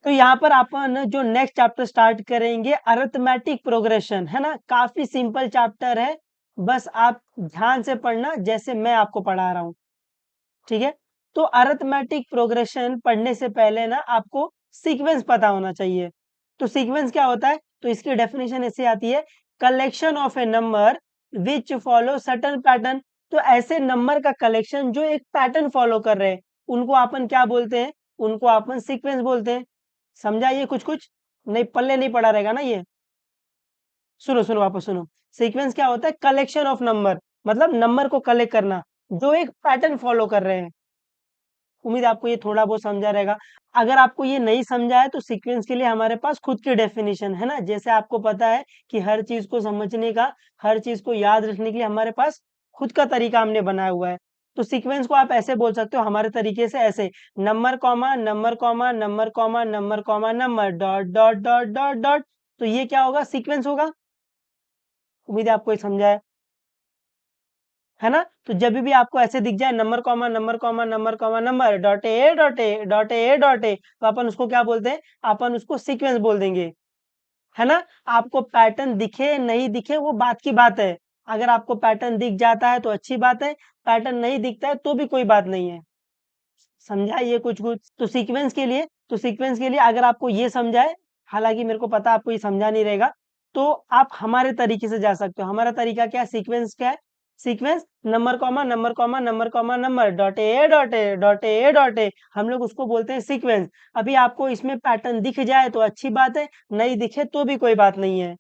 तो यहाँ पर अपन जो नेक्स्ट चैप्टर स्टार्ट करेंगे अरिथमेटिक प्रोग्रेशन, है ना। काफी सिंपल चैप्टर है, बस आप ध्यान से पढ़ना जैसे मैं आपको पढ़ा रहा हूँ, ठीक है। तो अरिथमेटिक प्रोग्रेशन पढ़ने से पहले ना आपको सीक्वेंस पता होना चाहिए। तो सीक्वेंस क्या होता है, तो इसकी डेफिनेशन ऐसे आती है, collection of A number which follow certain pattern. तो ऐसे नंबर का कलेक्शन जो एक पैटर्न फॉलो कर रहे हैं, उनको अपन क्या बोलते हैं, उनको अपन सीक्वेंस बोलते हैं। समझा ये कुछ कुछ, नहीं पल्ले नहीं पड़ा रहेगा ना ये। सुनो सुनो वापस सुनो। सीक्वेंस क्या होता है, कलेक्शन ऑफ नंबर, मतलब नंबर को कलेक्ट करना जो एक पैटर्न फॉलो कर रहे हैं। उम्मीद आपको ये थोड़ा बहुत समझा रहेगा। अगर आपको ये नहीं समझा है तो सीक्वेंस के लिए हमारे पास खुद की डेफिनेशन है ना। जैसे आपको पता है कि हर चीज को समझने का, हर चीज को याद रखने के लिए हमारे पास खुद का तरीका हमने बनाया हुआ है। तो सीक्वेंस को आप ऐसे बोल सकते हो हमारे तरीके से, ऐसे number comma number comma number comma number comma number dot dot dot dot dot. तो ये क्या होगा, सीक्वेंस होगा। उम्मीद है आपको ये समझा है ना। तो जब भी आपको ऐसे दिख जाए number comma number comma number comma number dot A dot A dot A dot ए, तो अपन उसको क्या बोलते हैं, अपन उसको सीक्वेंस बोल देंगे, है ना। आपको पैटर्न दिखे नहीं दिखे वो बात की बात है। अगर आपको पैटर्न दिख जाता है तो अच्छी बात है, पैटर्न नहीं दिखता है तो भी कोई बात नहीं है। समझा ये कुछ कुछ। तो सीक्वेंस के लिए अगर आपको ये समझाए, हालांकि मेरे को पता आपको ये समझा नहीं रहेगा, तो आप हमारे तरीके से जा सकते हो। हमारा तरीका क्या है, सीक्वेंस क्या है, sequence number comma number comma number comma number dot A dot A dot A dot ए, हम लोग उसको बोलते हैं सीक्वेंस। अभी आपको इसमें पैटर्न दिख जाए तो अच्छी बात है, नहीं दिखे तो भी कोई बात नहीं है।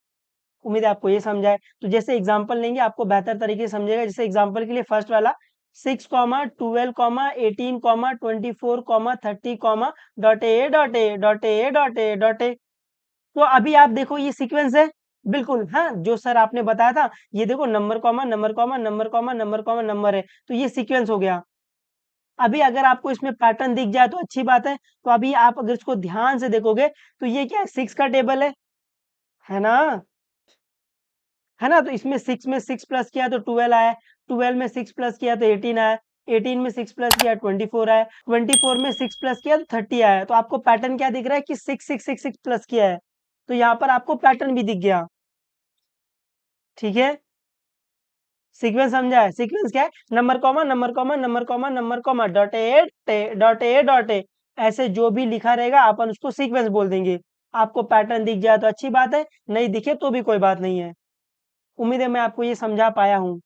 उम्मीद है आपको ये समझा है। तो जैसे एग्जांपल लेंगे आपको बेहतर तरीके से समझेगा। जैसे एग्जांपल के लिए फर्स्ट वाला 6 comma 12 comma 18 comma 24 comma 30 comma dot A dot A dot A dot A dot ए। तो अभी आप देखो ये सीक्वेंस है, बिल्कुल हाँ, जो सर आपने बताया था, ये देखो number comma number comma number comma number comma number है, तो ये सीक्वेंस हो गया। अभी अगर आपको इसमें पैटर्न दिख जाए तो अच्छी बात है। तो अभी आप अगर इसको ध्यान से देखोगे तो ये क्या है, 6 का टेबल है ना, है ना। तो इसमें 6 में 6 प्लस किया तो 12 आया, 12 में 6 प्लस किया तो 18 आया, 18 में 6 प्लस किया 24 आया, 24 में 6 प्लस किया तो 30 आया। तो आपको पैटर्न क्या दिख रहा है कि 6 6 6 6 प्लस किया है, तो यहाँ पर आपको पैटर्न भी दिख गया, ठीक है। सीक्वेंस समझा है, सीक्वेंस क्या है, number comma number comma number comma number comma dot A dot A dot ए, ऐसे जो भी लिखा रहेगा अपन उसको सीक्वेंस बोल देंगे। आपको पैटर्न दिख जाए तो अच्छी बात है, नहीं दिखे तो भी कोई बात नहीं है। उम्मीद है मैं आपको ये समझा पाया हूँ।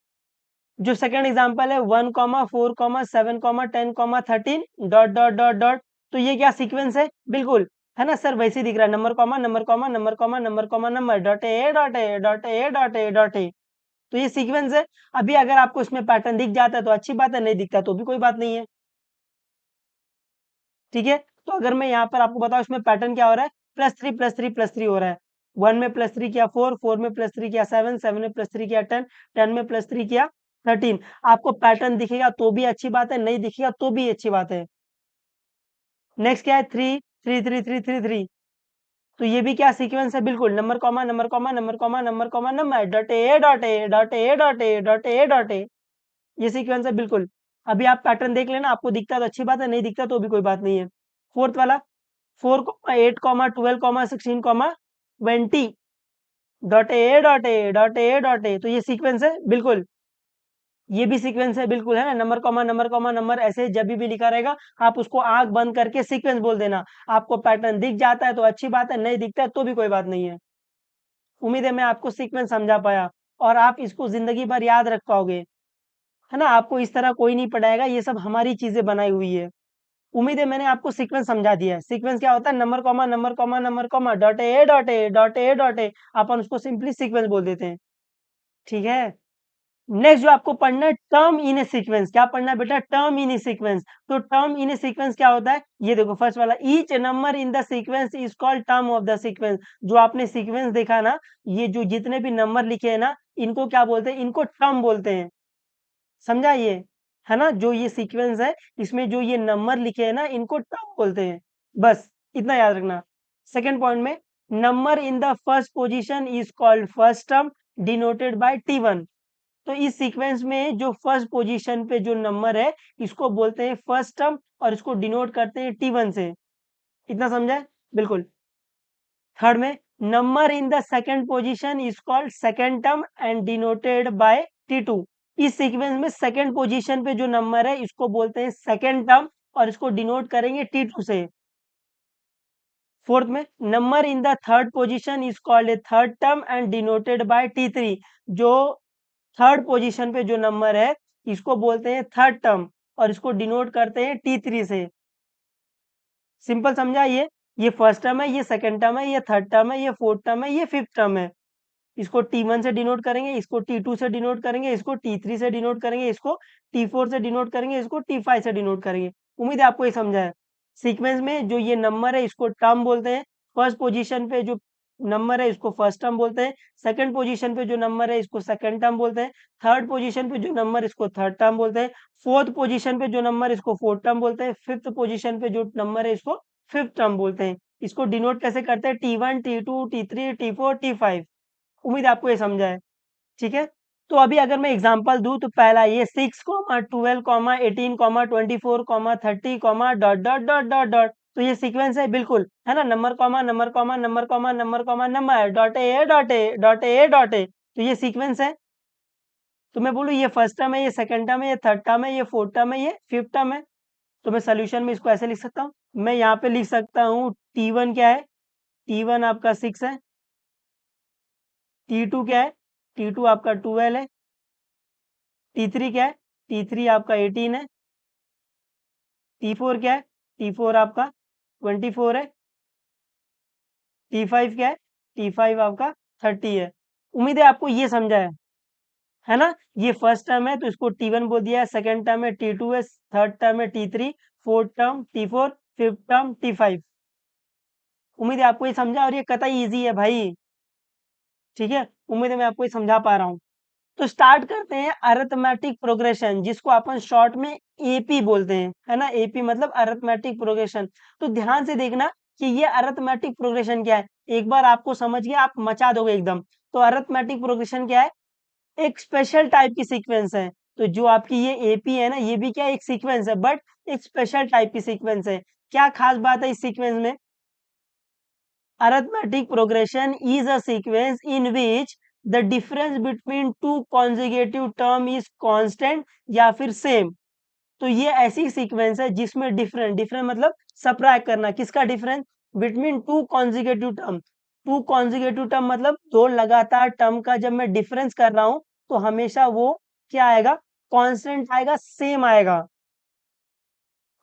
जो सेकंड एग्जांपल है 1 comma 4 comma 7 comma 10 comma 13 dot dot dot dot, तो ये क्या सीक्वेंस है, बिल्कुल है ना सर, वैसे ही दिख रहा है, number comma number comma number comma number comma number dot A dot A dot A dot A dot ए, तो ये सीक्वेंस है। अभी अगर आपको इसमें पैटर्न दिख जाता है तो अच्छी बात है, नहीं दिखता तो भी कोई बात नहीं है, ठीक है। तो अगर मैं यहाँ पर आपको बताऊं इसमें पैटर्न क्या हो रहा है, +3 +3 +3 हो रहा है। 1 में +3 किया 4, 4 में +3 किया 7, 7 में +3 किया 10, 10 में +3 किया 13। आपको पैटर्न दिखेगा तो भी अच्छी बात है, नहीं दिखेगा तो भी अच्छी बात है। नेक्स्ट क्या है, 3 3 3 3 3 3, तो ये भी क्या सीक्वेंस है, बिल्कुल number comma number comma number comma number comma number dot A dot A dot A dot A dot A dot ए, ये सीक्वेंस है बिल्कुल। अभी आप पैटर्न देख लेना, आपको दिखता है तो अच्छी बात है, नहीं दिखता तो भी कोई बात नहीं है। फोर्थ वाला 4 8 12 16 20 dot A dot A dot A dot ए, तो ये सीक्वेंस है बिल्कुल, ये भी सीक्वेंस है बिल्कुल, है ना। नंबर कॉमा नंबर ऐसे जब भी लिखा रहेगा आप उसको आंख बंद करके सीक्वेंस बोल देना। आपको पैटर्न दिख जाता है तो अच्छी बात है, नहीं दिखता है तो भी कोई बात नहीं है। उम्मीद है मैं आपको सीक्वेंस समझा पाया और आप इसको जिंदगी भर याद रख पाओगे, है ना। आपको इस तरह कोई नहीं पढ़ाएगा, ये सब हमारी चीजें बनाई हुई है। उम्मीद है मैंने आपको सीक्वेंस समझा दिया है। सीक्वेंस क्या होता है, number comma number comma number comma dot A dot A dot A dot A, अपन उसको सिंपली सीक्वेंस बोल देते हैं, ठीक है। नेक्स्ट जो आपको पढ़ना है, टर्म इन ए सीक्वेंस। क्या पढ़ना है बेटा, टर्म इन ए सीक्वेंस। तो टर्म इन ए सीक्वेंस क्या होता है, ये देखो फर्स्ट वाला, each number in the sequence is called term of the sequence. जो आपने सीक्वेंस देखा ना, ये जो जितने भी नंबर लिखे हैं ना, इनको क्या बोलते हैं, इनको टर्म बोलते हैं। समझा ये, है ना। जो ये सीक्वेंस है इसमें जो ये नंबर लिखे हैं ना, इनको टर्म बोलते हैं, बस इतना याद रखना। सेकंड पॉइंट में, number in the first position is called first term denoted by T1। तो इस सीक्वेंस में जो फर्स्ट पोजीशन पे जो नंबर है इसको बोलते हैं फर्स्ट टर्म और इसको डिनोट करते हैं T1 से। इतना समझा है? बिल्कुल। थर्ड में number in the second position is called second term and denoted by T2। इस सीक्वेंस में सेकंड पोजीशन पे जो नंबर है इसको बोलते हैं सेकंड टर्म और इसको डिनोट करेंगे T2 से। फोर्थ में number in the third position is called a third term and denoted by T3। जो थर्ड पोजीशन पे जो नंबर है इसको बोलते हैं थर्ड टर्म और इसको डिनोट करते हैं T3 से। सिंपल समझा ये फर्स्ट टर्म है, ये सेकंड टर्म है, ये थर्ड टर्म है, ये फोर्थ टर्म है, ये फिफ्थ टर्म है। इसको T1 से डिनोट करेंगे, इसको T2 से डिनोट करेंगे, इसको T3 से डिनोट करेंगे, इसको T4 से डिनोट करेंगे, इसको T5 से डिनोट करेंगे। उम्मीद है आपको ये समझा है। सीक्वेंस में जो ये नंबर है इसको टर्म बोलते हैं। फर्स्ट पोजीशन पे जो नंबर है इसको फर्स्ट टर्म बोलते हैं। सेकंड पोजीशन पे जो नंबर है इसको सेकंड टर्म बोलते हैं। थर्ड पोजीशन पे जो नंबर इसको थर्ड टर्म बोलते हैं। फोर्थ पोजीशन पे जो नंबर इसको फोर्थ टर्म बोलते हैं। फिफ्थ पोजीशन पे जो नंबर है इसको फिफ्थ टर्म बोलते हैं। इसको डिनोट कैसे करते हैं? T1, T2, T3, T4, T5। उम्मीद है आपको ये समझा है। ठीक है, तो अभी अगर मैं एग्जांपल दूं तो पहला ये 6, 12, 18, 24, 30, dot dot dot dot dot. तो ये सीक्वेंस है बिल्कुल, है ना? Number comma number comma number comma number comma number dot A dot A dot A dot ए। तो ये सीक्वेंस है। तो मैं बोलूँ ये फर्स्ट टर्म है, ये सेकंड टर्म है, ये थर्ड टर्म है, ये फोर्थ टर्म है, ये फिफ्थ टर्म है। तो मैं सोल्यूशन में इसको ऐसे लिख सकता हूँ। मैं यहाँ पे लिख सकता हूँ T1 क्या है? T1 आपका 6 है। T2 क्या है? T2 आपका 12 है। T3 क्या है? T3 आपका 18 है। T4 क्या है? T4 आपका 24 है। T5 क्या है? T5 आपका 30 है। उम्मीद है आपको ये समझा है ना? ये फर्स्ट टर्म है तो इसको T1 बोल दिया है, सेकंड टर्म है T2 है, थर्ड टर्म है T3, fourth term T4, fifth term T5। उम्मीद है आपको ये समझा और ये कतई इजी है भाई। ठीक है, उम्मीद है मैं आपको ये समझा पा रहा हूँ। तो स्टार्ट करते हैं अरिथमेटिक प्रोग्रेशन, जिसको अपन शॉर्ट में एपी बोलते हैं, है ना? एपी मतलब अरिथमेटिक प्रोग्रेशन। तो ध्यान से देखना कि ये अरिथमेटिक प्रोग्रेशन क्या है। एक बार आपको समझ गया आप मचा दोगे एकदम। तो अरिथमेटिक प्रोग्रेशन क्या है? एक स्पेशल टाइप की सीक्वेंस है। तो जो आपकी ये एपी है ना, ये भी क्या एक सीक्वेंस है, बट एक स्पेशल टाइप की सीक्वेंस है। क्या खास बात है इस सीक्वेंस में? Arithmetic progression is a sequence in which the difference between two consecutive term is constant या फिर सेम। तो ये ऐसी सीक्वेंस है जिसमें डिफरेंट डिफरेंट मतलब सबट्रैक्ट करना। किसका difference? Between two consecutive term. Two consecutive term मतलब दो लगातार टर्म का जब मैं डिफरेंस कर रहा हूं तो हमेशा वो क्या आएगा? कांस्टेंट आएगा, सेम आएगा।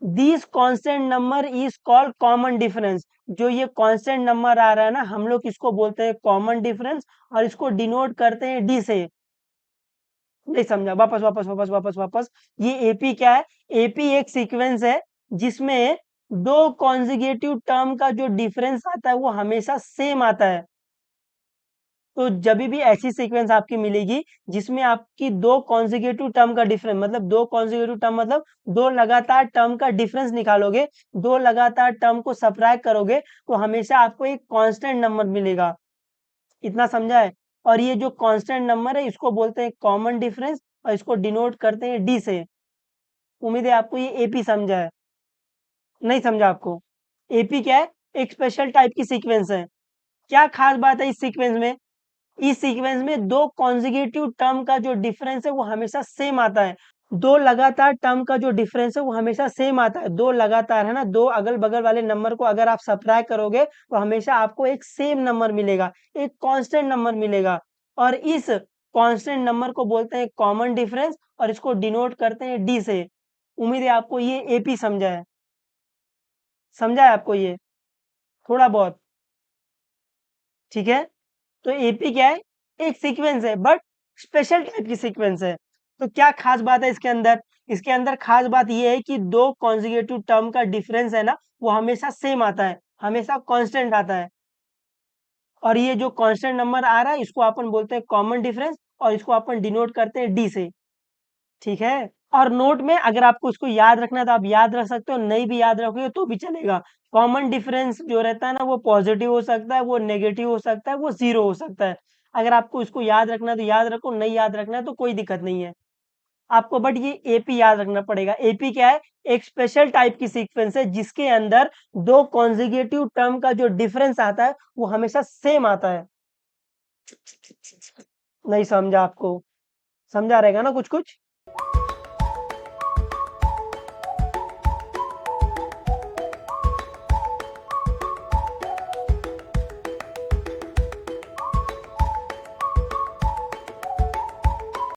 This constant number is called common difference. जो ये कांस्टेंट नंबर आ रहा है ना, हम लोग इसको बोलते हैं कॉमन डिफरेंस और इसको डिनोट करते हैं डी से। नहीं समझा? वापस वापस वापस वापस वापस। ये एपी क्या है? एपी एक सीक्वेंस है जिसमें दो कॉन्जिगेटिव टर्म का जो डिफरेंस आता है वो हमेशा सेम आता है। तो जब भी ऐसी सीक्वेंस आपकी मिलेगी जिसमें आपकी दो कॉन्जिक्यूटिव टर्म का डिफरेंस मतलब दो कॉन्जिक्यूटिव टर्म मतलब दो लगातार टर्म का डिफरेंस निकालोगे, दो लगातार टर्म को सबट्रैक्ट करोगे तो हमेशा आपको एक कांस्टेंट नंबर मिलेगा। इतना समझा है? और ये जो कांस्टेंट नंबर है इसको बोलते हैं कॉमन डिफरेंस और इसको डिनोट करते हैं डी से। उम्मीद है आपको ये एपी समझा है। नहीं समझा आपको? एपी क्या है? एक स्पेशल टाइप की सीक्वेंस है। क्या खास बात है इस सीक्वेंस में? इस सीक्वेंस में दो कॉन्जिक्यूटिव टर्म का जो डिफरेंस है वो हमेशा सेम आता है। दो लगातार टर्म का जो डिफरेंस है वो हमेशा सेम आता है। दो लगातार है ना, दो अगल बगल वाले नंबर को अगर आप सब्ट्रैक्ट करोगे तो हमेशा आपको एक सेम नंबर मिलेगा, एक कांस्टेंट नंबर मिलेगा। और इस कांस्टेंट नंबर को बोलते हैं कॉमन डिफरेंस और इसको डिनोट करते हैं डी से। उम्मीद है आपको ये एपी समझा है। समझा है आपको ये थोड़ा बहुत? ठीक है, तो एपी क्या है? एक सीक्वेंस है बट स्पेशल टाइप की सीक्वेंस है। तो क्या खास बात है इसके अंदर? इसके अंदर खास बात ये है कि दो कॉन्जिक्यूटिव टर्म का डिफरेंस है ना, वो हमेशा सेम आता है, हमेशा कांस्टेंट आता है। और ये जो कांस्टेंट नंबर आ रहा है इसको अपन बोलते हैं कॉमन डिफरेंस और इसको अपन डिनोट करते हैं डी से। ठीक है, और नोट में अगर आपको इसको याद रखना है तो आप याद रख सकते हो, नहीं भी याद रखोगे तो भी चलेगा। कॉमन डिफरेंस जो रहता है ना वो पॉजिटिव हो सकता है, वो नेगेटिव हो सकता है, वो जीरो हो सकता है। अगर आपको इसको याद रखना है तो याद रखो, नहीं याद रखना है तो कोई दिक्कत नहीं है आपको। बट ये एपी याद रखना पड़ेगा। एपी क्या है? एक स्पेशल टाइप की सीक्वेंस है जिसके अंदर दो कॉन्जिगेटिव टर्म का जो डिफरेंस आता है वो हमेशा सेम आता है। नहीं समझा आपको? समझा रहेगा ना कुछ कुछ?